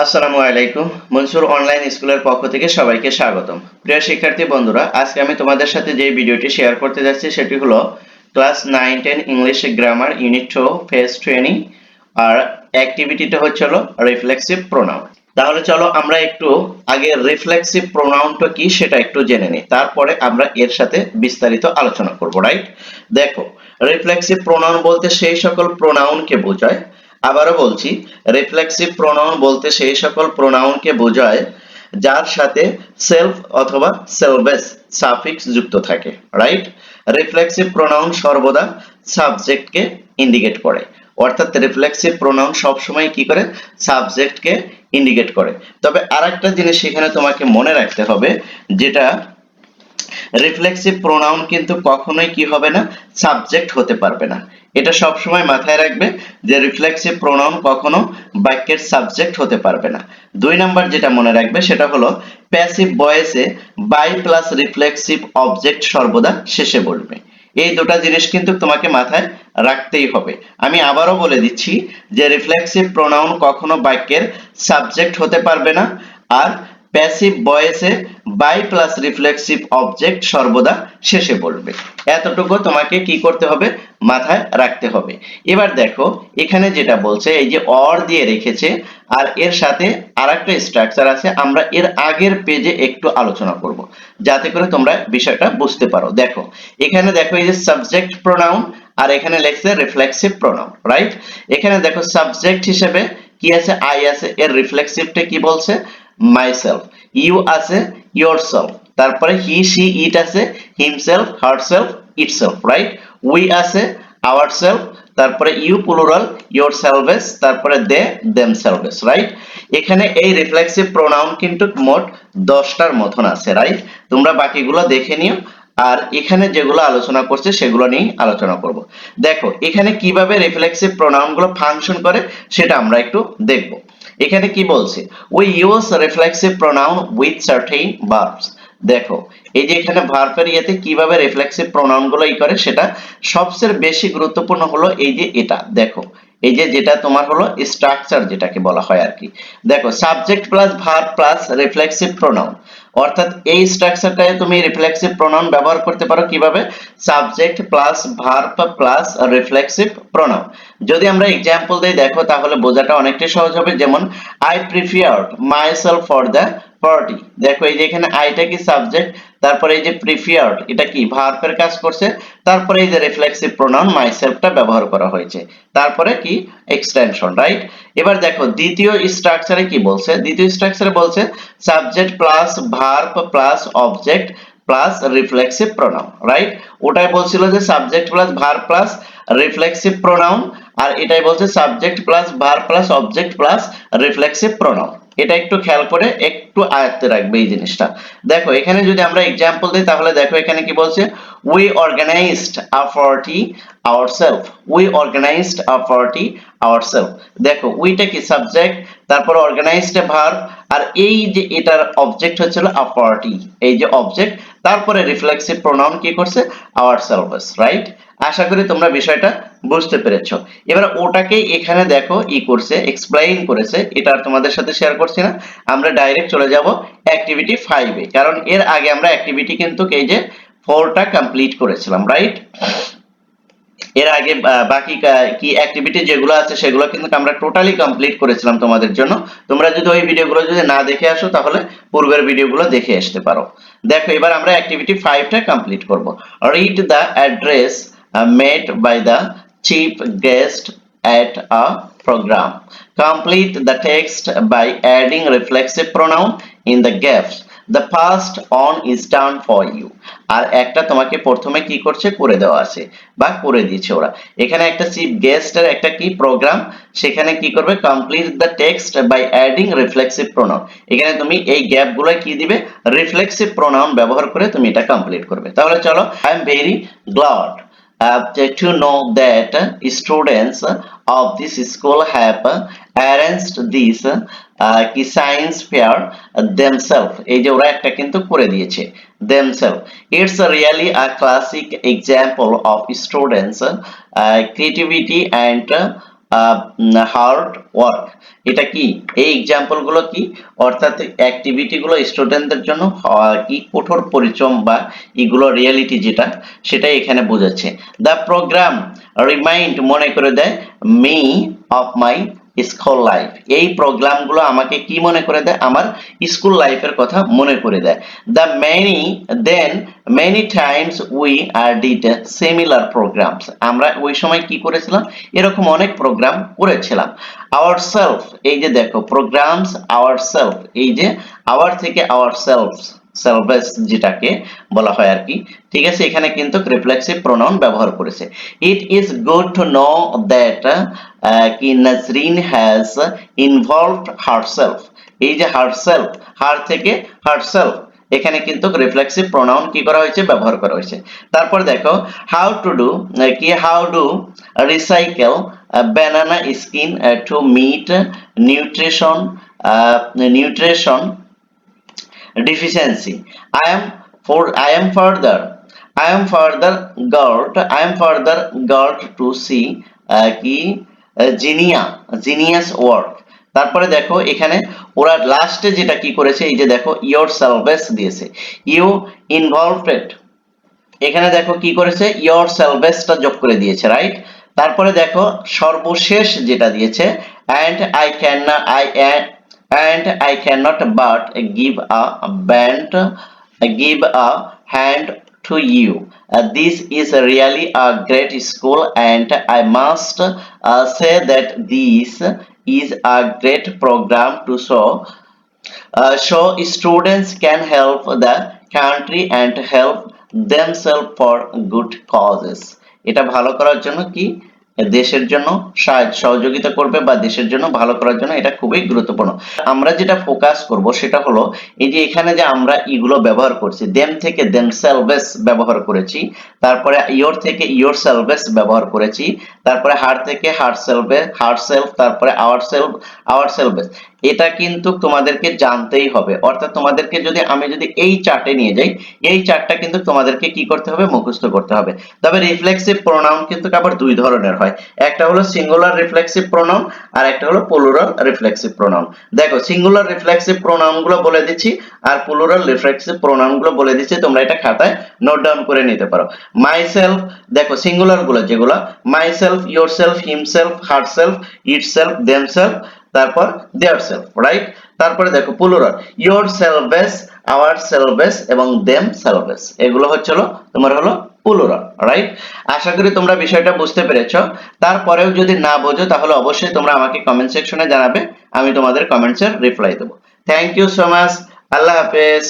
আসসালামু আলাইকুম। মনসুর অনলাইন স্কুলের পক্ষ থেকে সবাইকে স্বাগতম। প্রিয় শিক্ষার্থী বন্ধুরা, আজকে আমি তোমাদের সাথে যে ভিডিওটি শেয়ার করতে যাচ্ছি সেটি হলো class 9-10 English grammar unit 2 face training, আর অ্যাক্টিভিটিটা হচ্ছিল রিফ্লেক্সিভ প্রোনাউন। তাহলে চলো আমরা একটু আগে রিফ্লেক্সিভ প্রোনাউনটা কি সেটা একটু জেনে নিই, তারপরে আমরা এর সাথে বিস্তারিত আলোচনা করব। রাইট, দেখো, রিফ্লেক্সিভ প্রোনাউন বলতে সেই সকল প্রোনাউনকে বোঝায়, আবারও বলছি, রিফ্লেক্সিভ প্রোনাউন বলতে সেই সকল প্রোনাউনকে বোঝায় যার সাথে সেলফ অথবা সেলভেস সাফিক্স যুক্ত থাকে। রাইট, রিফ্লেক্সিভ প্রোনাউন সর্বদা সাবজেক্টকে ইন্ডিকেট করে, অর্থাৎ রিফ্লেক্সিভ প্রোনাউন সবসময় কি করে, সাবজেক্টকে ইন্ডিকেট করে। তবে আরেকটা জিনিস এখানে তোমাকে মনে রাখতে হবে, যেটা রিফ্লেক্সিভ প্রোনাউন কিন্তু কখনোই কি হবে না, সাবজেক্ট হতে পারবে না। এটা সব সময় মাথায় রাখবে যে রিফ্লেক্সিভ প্রোনাউন কখনো বাক্যের সাবজেক্ট হতে পারবে না। দুই নাম্বার যেটা মনে রাখবে সেটা হলো প্যাসিভ ভয়েসে বাই প্লাস রিফ্লেক্সিভ অবজেক্ট সর্বদা শেষে বলবে। এই দুটো জিনিস কিন্তু তোমাকে মাথায় রাখতেই হবে। আমি আবারও বলে দিচ্ছি যে রিফ্লেক্সিভ প্রোনাউন কখনো বাক্যের সাবজেক্ট হতে পারবে না, আর প্যাসিভ ভয়েসে বাই প্লাস রিফ্লেক্সিভ অবজেক্ট সর্বদা শেষে বলবে। এতটুকু তোমাকে কি করতে হবে, মাথায় রাখতে হবে। এবার দেখো এখানে যেটা বলছে, এই যে অর দিয়ে রেখেছে আর এর সাথে আরেকটা স্ট্রাকচার আছে, আমরা এর আগের পেজে একটু আলোচনা করব যাতে করে তোমরা বিষয়টা বুঝতে পারো। দেখো এখানে দেখো এই যে সাবজেক্ট প্রোনাউন, আর এখানে লেখছে রিফ্লেক্সিভ প্রোনাউন। রাইট, এখানে দেখো সাবজেক্ট হিসেবে কি আছে, আই আছে, এর রিফ্লেক্সিভটা কি বলছে, মাইসেলফ। ইউ আছে, yourself, তারপরে হি সি ইট আছে, himself herself itself. Right, we আছে, আওয়ারসেলফ, তারপরে ইউ প্লুরাল yourselves, তারপরে দে themselves। রাইট, এখানে এই রিফ্লেক্সিভ প্রোনাউন কিন্তু মোট 10টার মতন আছে। রাইট, তোমরা বাকিগুলো দেখে নিও, আর এখানে যেগুলো আলোচনা করছে সেগুলো নিয়ে আলোচনা করব। দেখো এখানে কিভাবে রিফ্লেক্সিভ প্রোনাউন গুলো ফাংশন করে সেটা আমরা একটু দেখব। এখানে কি বলছে, we use reflexive pronoun with certain verbs. দেখো এই যে এখানে ভার্বের ইয়েতে কিভাবে রিফ্লেক্সিভ প্রোনাউন গুলো করে, সেটা সবচেয়ে বেশি গুরুত্বপূর্ণ হলো এই যে এটা। দেখো এই যে যেটা তোমার হলো স্ট্রাকচার যেটাকে বলা হয় আর কি। দেখো subject plus verb plus reflexive pronoun, অর্থাৎ এই স্ট্রাকচারটায় তুমি রিফ্লেক্সিভ প্রোনাউন ব্যবহার করতে পারো কিভাবে, subject plus verb plus reflexive pronoun. যদি আমরা एग्जांपल দেই দেখো তাহলে বোঝাটা অনেকটাই সহজ হবে। যেমন I preferred myself for the party. দেখো এই যে এখানে আইটা কি সাবজেক্ট, তারপরে এই যে প্রিফারড এটা কি ভার্বের কাজ করছে, তারপরে এই যে রিফ্লেক্সিভ প্রোনাউন মাইসেলফটা ব্যবহার করা হয়েছে, তারপরে কি এক্সটেনশন। রাইট, এবার দেখো দ্বিতীয় স্ট্রাকচারে কি বলছে, দ্বিতীয় স্ট্রাকচারে বলছে subject plus verb plus object plus reflexive pronoun. Right, ওটাই বলছিল যে subject plus verb plus reflexive pronoun, আর এটাই বলছে subject plus verb plus object plus reflexive pronoun. এটা একটু খেয়াল করে একটু আয়ত্তে রাখবে এই জিনিসটা। দেখো এখানে যদি আমরা एग्जांपल দিই তাহলে দেখো এখানে কি বলছে, we organized a party ourselves, we organized a party ourselves। দেখো উইটা কি সাবজেক্ট, তারপর অর্গানাইজড এ ভার্ব, আর এই যে এটার অবজেক্ট হচ্ছিল a party, এই যে অবজেক্ট, তারপরে রিফ্লেক্সিভ প্রোনাউন কি করছে, ourselves। রাইট, আশা করি তোমরা বিষয়টা বুঝতে পেরেছো। এবার ওটাকে এখানে দেখো করছে, এক্সপ্লেইন করেছে, এটা আর তোমাদের সাথে শেয়ার করছি না। আমরা ডাইরেক্ট চলে যাব অ্যাক্টিভিটি 5 এ, কারণ এর আগে আমরা অ্যাক্টিভিটি কিন্তু এই যে 4টা কমপ্লিট করেছিলাম। রাইট, এর আগে বাকি কি অ্যাক্টিভিটি যেগুলো আছে সেগুলো কিন্তু আমরা টোটালি কমপ্লিট করেছিলাম তোমাদের জন্য। তোমরা যদি ওই ভিডিওগুলো যদি না দেখে আসো তাহলে পূর্বের ভিডিওগুলো দেখে আসতে পারো। দেখো এবার আমরা অ্যাক্টিভিটি 5টা কমপ্লিট করব। Read the address made by the chief guest at a program. Complete the text by adding reflexive pronoun in the gaps. The past on is done for you. আর একটা তোমাকে প্রথমে কি করছে, করে দেওয়া আছে বা করে দিয়েছে ওরা। এখানে একটা চিফ গেস্টের একটা কি প্রোগ্রাম, সেখানে কি করবে, complete the text by adding reflexive pronoun. এখানে তুমি এই গ্যাপ গুলো কি দিবে, রিফ্লেক্সিভ প্রোনাউন ব্যবহার করে তুমি এটা কমপ্লিট করবে। তাহলে চলো, I am very glad to know that students of this school have arranged this কি সায়েন্স ফেয়ার themselves। এই যে ওরা একটা কিন্তু করে দিয়েছে themselves। It's really a classic example of students creativity and hard work. এটা কি, এই এক্সাম্পল গুলো কি, অর্থাৎ অ্যাক্টিভিটি গুলো স্টুডেন্টদের জন্য কি কঠোর পরিশ্রম বা এগুলো রিয়েলিটি যেটা সেটাই এখানে বোঝাচ্ছে। দ্য প্রোগ্রাম রিমাইন্ড মনে করে দেয় me of my school life. এই প্রোগ্রামগুলো আমাকে কি মনে করে দেয়, আমার স্কুল লাইফের কথা মনে করে দেয়। The many Times we are did similar programs. আমরা ওই সময় কি করেছিলাম, এরকম অনেক প্রোগ্রাম করেছিলাম। আওয়ার সেলফ, এই যে দেখো প্রোগ্রামস আওয়ার সেলফ, এই যে আওয়ার থেকে আওয়ার সেলফেস যেটাকে বলা হয় আর কি, ঠিক আছে। এখানে কিন্তু রিফ্লেক্সিভ প্রোনাউন ব্যবহার করেছে। It is good to know that কি নাজরিন হ্যাজ ইনভলভড হারসেলফ। এই যে হারসেলফ, হার থেকে হারসেলফ, এখানে কিন্তু রিফ্লেক্সিভ প্রোনাউন কি করা হয়েছে, ব্যবহার করা হয়েছে। তারপর দেখো হাউ টু ডু কি, how do recycle banana skin to meet nutrition deficiency. I am further guard to see কি genius work। তারপরে দেখো এখানে ওরা লাস্টে যেটা কি করেছে, এই যে দেখো ইয়োর সেলভেস দিয়েছে, ইউ ইনভলভড, এখানে দেখো কি করেছে, ইয়োর সেলভেসটা যোগ করে দিয়েছে, রাইট। তারপরে দেখো সর্বশেষ যেটা দিয়েছে, and I cannot but give a hand to you. This is really a great school and I must say that this is a great program to show students can help the country and help themselves for good causes। এটা ভালো করার জন্য কি, দেশের জন্য সহযোগিতা করবে বা দেশের জন্য ভালো করার জন্য এটা খুবই গুরুত্বপূর্ণ। আমরা যেটা ফোকাস করব সেটা হলো এই যে এখানে যে আমরা ইগুলো ব্যবহার করছি, দেম থেকে দেমসেলভস ব্যবহার করেছি, তারপরে ইয়োর থেকে ইয়োর সেলভস ব্যবহার করেছি, তারপরে হার থেকে হারসেলফ, তারপরে আওয়ারসেলভস। এটা কিন্তু তোমাদেরকে জানতেই হবে, অর্থাৎ তোমাদেরকে আমি যদি এই চার্টে নিয়ে যাই, এই চার্টটা কিন্তু তোমাদেরকে কি করতে হবে, মুখস্থ করতে হবে। তবে রিফ্লেক্সিভ প্রোনাউন কিন্তু আবার দুই ধরনের হয়, একটা হলো সিঙ্গুলার রিফ্লেক্সিভ প্রোনাউন আর একটা হলো প্লুরাল রিফ্লেক্সিভ প্রোনাউন। দেখো সিঙ্গুলার রিফ্লেক্সিভ প্রোনাউন গুলো বলে দিচ্ছি আর প্লুরাল রিফ্লেক্সিভ প্রোনাউন গুলো বলে দিচ্ছি, তোমরা এটা খাতায় নোট ডাউন করে নিতে পারো। মাইসেলফ, দেখো সিঙ্গুলার গুলো যেগুলো, myself, yourself, himself, herself, itself, themselves, তারপর দেয়ারসেলফ, রাইট। তারপরে দেখো plural, yourselves, ourselves এবং দেম সেলভেস, এগুলো হচ্ছে তোমার হলো প্লুরাল, রাইট। আশা করি তোমরা বিষয়টা বুঝতে পেরেছো। তারপরেও যদি না বোঝো তাহলে অবশ্যই তোমরা আমাকে কমেন্ট সেকশনে জানাবে, আমি তোমাদের কমেন্টসের রিপ্লাই দেবো। থ্যাংক ইউ সো মাচ, আল্লাহ হাফেজ।